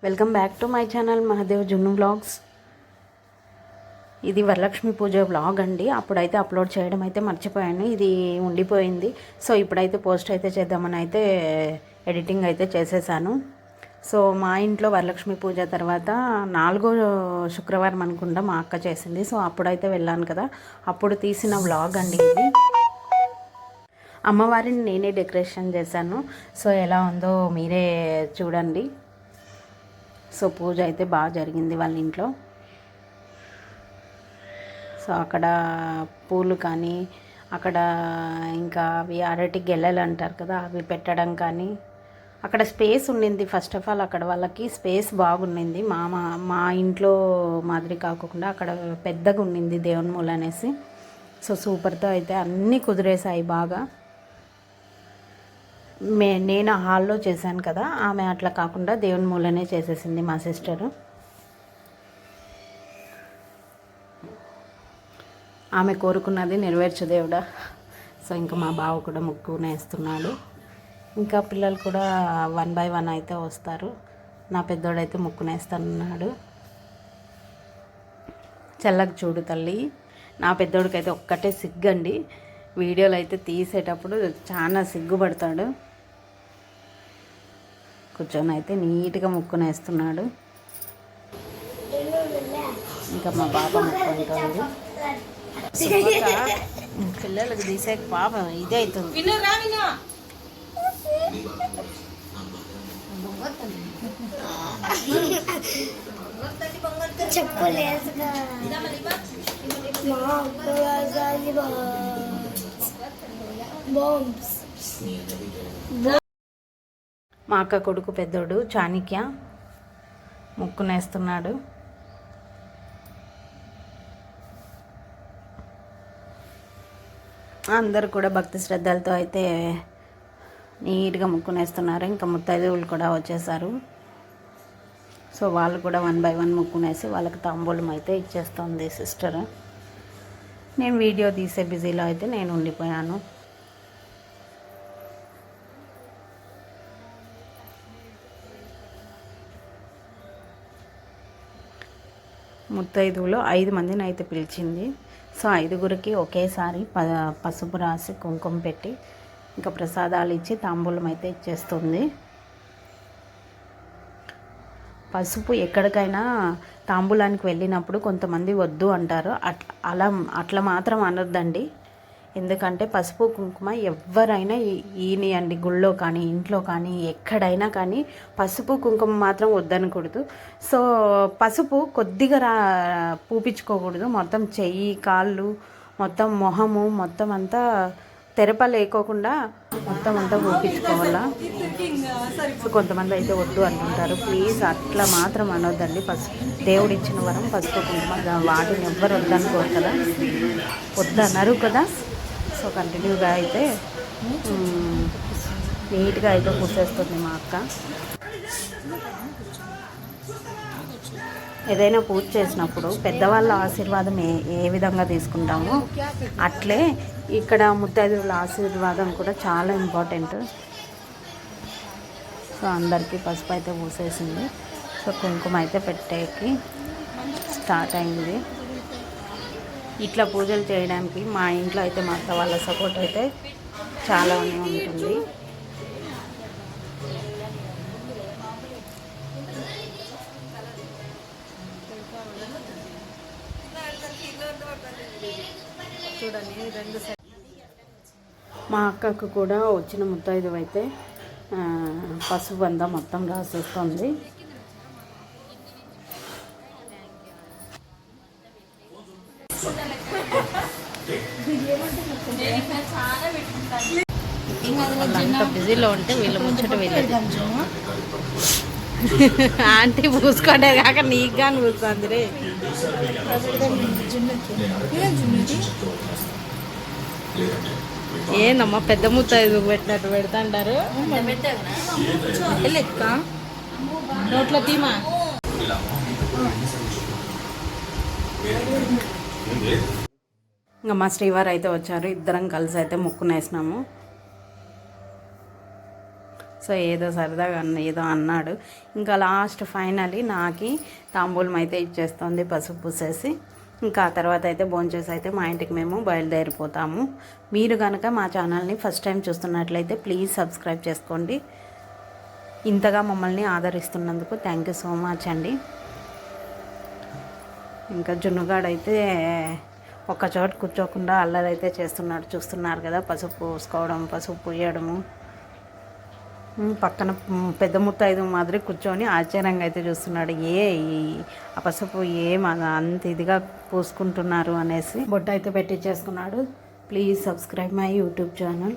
Welcome back to my channel Mahadev జున్ను vlogs. ఇది వరలక్ష్మి పూజ vlog అండి. అప్పుడైతే అప్లోడ్ చేయడం అయితే మర్చిపోయాను, ఇది ఉండిపోయింది. సో ఇప్పుడైతే పోస్ట్ అయితే చేద్దామని అయితే ఎడిటింగ్ అయితే చేసేసాను. సో మా ఇంట్లో వరలక్ష్మి పూజ తర్వాత 4వ శుక్రవారం అనుకుంటా మా అక్క చేసింది. సో అప్పుడైతే వెళ్ళాను కదా, అప్పుడు తీసిన వ్లాగ్ అండి ఇది. అమ్మవారిని నేనే డెకరేషన్ చేశాను. సో ఎలా ఉందో మీరే చూడండి. సో పూజ అయితే బాగా జరిగింది వాళ్ళ ఇంట్లో. సో అక్కడ పూలు కానీ, అక్కడ ఇంకా అవి అరటి గెల్లలు అంటారు కదా, అవి పెట్టడం కానీ, అక్కడ స్పేస్ ఉండింది. ఫస్ట్ ఆఫ్ ఆల్ అక్కడ వాళ్ళకి స్పేస్ బాగుండింది. మా ఇంట్లో మాదిరి కాకుండా అక్కడ పెద్దగా ఉండింది దేవుని మూల అనేసి. సో సూపర్తో అయితే అన్నీ కుదిరేసాయి బాగా. నేను హాల్లో చేశాను కదా, ఆమె అట్లా కాకుండా దేవుని మూలనే చేసేసింది మా సిస్టరు. ఆమె కోరుకున్నది నెరవేర్చు దేవుడా. సో ఇంకా మా బావ కూడా ముక్కునేస్తున్నాడు. ఇంకా పిల్లలు కూడా 1 by 1 అయితే వస్తారు. నా పెద్దోడైతే ముక్కునేస్తున్నాడు. చల్లగా చూడు తల్లి. నా పెద్దోడికైతే ఒక్కటే సిగ్గండి, వీడియోలు అయితే తీసేటప్పుడు చాలా సిగ్గుపడతాడు. కూర్చొని అయితే నీట్గా ముక్కునేస్తున్నాడు. ఇంకా మా పాప ముక్కుంటుంది. పిల్లలకు తీసే పాప ఇదే అవుతుంది. మా అక్క కొడుకు పెద్దోడు చాణిక్య ముక్కునేస్తున్నాడు. అందరూ కూడా భక్తి శ్రద్ధలతో అయితే నీట్గా ముక్కునేస్తున్నారు. ఇంకా ముత్తైదువులు కూడా వచ్చేసారు. సో వాళ్ళు కూడా 1 by 1 ముక్కునేసి వాళ్ళకి తాంబూలం అయితే ఇచ్చేస్తుంది సిస్టర్. నేను వీడియో తీసే బిజీలో అయితే నేను ఉండిపోయాను. ముత్తైదువులో 5 మందిని అయితే పిలిచింది. సో 5గురికి ఒకేసారి పసుపు రాసి కుంకుమ పెట్టి ఇంకా ప్రసాదాలు ఇచ్చి తాంబూలం అయితే ఇచ్చేస్తుంది. పసుపు ఎక్కడికైనా తాంబూలానికి వెళ్ళినప్పుడు కొంతమంది వద్దు అంటారు. అట్లా మాత్రం అనొద్దండి. ఎందుకంటే పసుపు కుంకుమ ఎవరైనా ఈనియండి, గుళ్ళో కానీ ఇంట్లో కానీ ఎక్కడైనా కానీ పసుపు కుంకుమ మాత్రం వద్దనకూడదు. సో పసుపు కొద్దిగా పూపించుకోకూడదు. మొత్తం చెయ్యి, కాళ్ళు, మొత్తం మొహము మొత్తం అంతా తెరప లేకోకుండా మొత్తం అంతా పూపించుకోవాలా. సో కొంతమంది అయితే వద్దు అంటుంటారు. ప్లీజ్ అట్లా మాత్రం అనొద్దండి. దేవుడు ఇచ్చిన వరం పసుపు కుంకుమ, వాటిని ఎవ్వరు వద్దనుకోరు కదా, వద్దన్నారు కదా. సో కంటిన్యూగా అయితే నీట్గా అయితే పూసేస్తుంది మా అక్క. ఏదైనా పూజ చేసినప్పుడు పెద్దవాళ్ళ ఆశీర్వాదం ఏ విధంగా తీసుకుంటామో అట్లే ఇక్కడ ముత్తైదువుల ఆశీర్వాదం కూడా చాలా ఇంపార్టెంట్. సో అందరికీ పసుపు అయితే పూసేసింది. సో కుంకుమ అయితే పెట్టేకి స్టార్ట్ అయింది. ఇట్లా పూజలు చేయడానికి మా ఇంట్లో అయితే మా అత్త వాళ్ళ సపోర్ట్ అయితే చాలా ఉంటుంది. చూడండి మా అక్కకు కూడా వచ్చిన ముత్తైదువు అయితే పసుపు అంతా మొత్తం రాసేస్తుంది. అంత బిజీలో ఉంటే వీళ్ళు ముచ్చట వెళ్ళేది. ఆంటీ పూసుకోండే కాక నీకు కానీ పూస్తుంది రే. ఏందమ్మా పెద్ద ముత్తైదు పెట్టినట్టు పెడతాంటారు. నోట్లో తీమా. ఇంకా మా శ్రీవారు అయితే వచ్చారు. ఇద్దరం కలిసి అయితే ముక్కునేసినాము. సో ఏదో సరదాగా ఏదో అన్నాడు. ఇంకా లాస్ట్ ఫైనలీ నాకి తాంబూలం అయితే ఇచ్చేస్తుంది పసుపు పూసేసి. ఇంకా ఆ తర్వాత అయితే భోంచేసి అయితే మా ఇంటికి మేము బయలుదేరిపోతాము. మీరు కనుక మా ఛానల్ని ఫస్ట్ టైం చూస్తున్నట్లయితే ప్లీజ్ సబ్స్క్రైబ్ చేసుకోండి. ఇంతగా మమ్మల్ని ఆదరిస్తున్నందుకు థ్యాంక్ యూ సో మచ్ అండి. ఇంకా జున్నుగాడైతే ఒక చోట కూర్చోకుండా అల్లరైతే చేస్తున్నాడు. చూస్తున్నారు కదా, పసుపు పూసుకోవడం, పసుపు పూయడము. పక్కన పెద్ద ముత్తైదు మాదిరి కూర్చొని ఆశ్చర్యంగా అయితే చూస్తున్నాడు. ఆ పసుపు అంత ఇదిగా పూసుకుంటున్నారు అనేసి బొట్టు అయితే పెట్టించేసుకున్నాడు. Please subscribe my YouTube channel.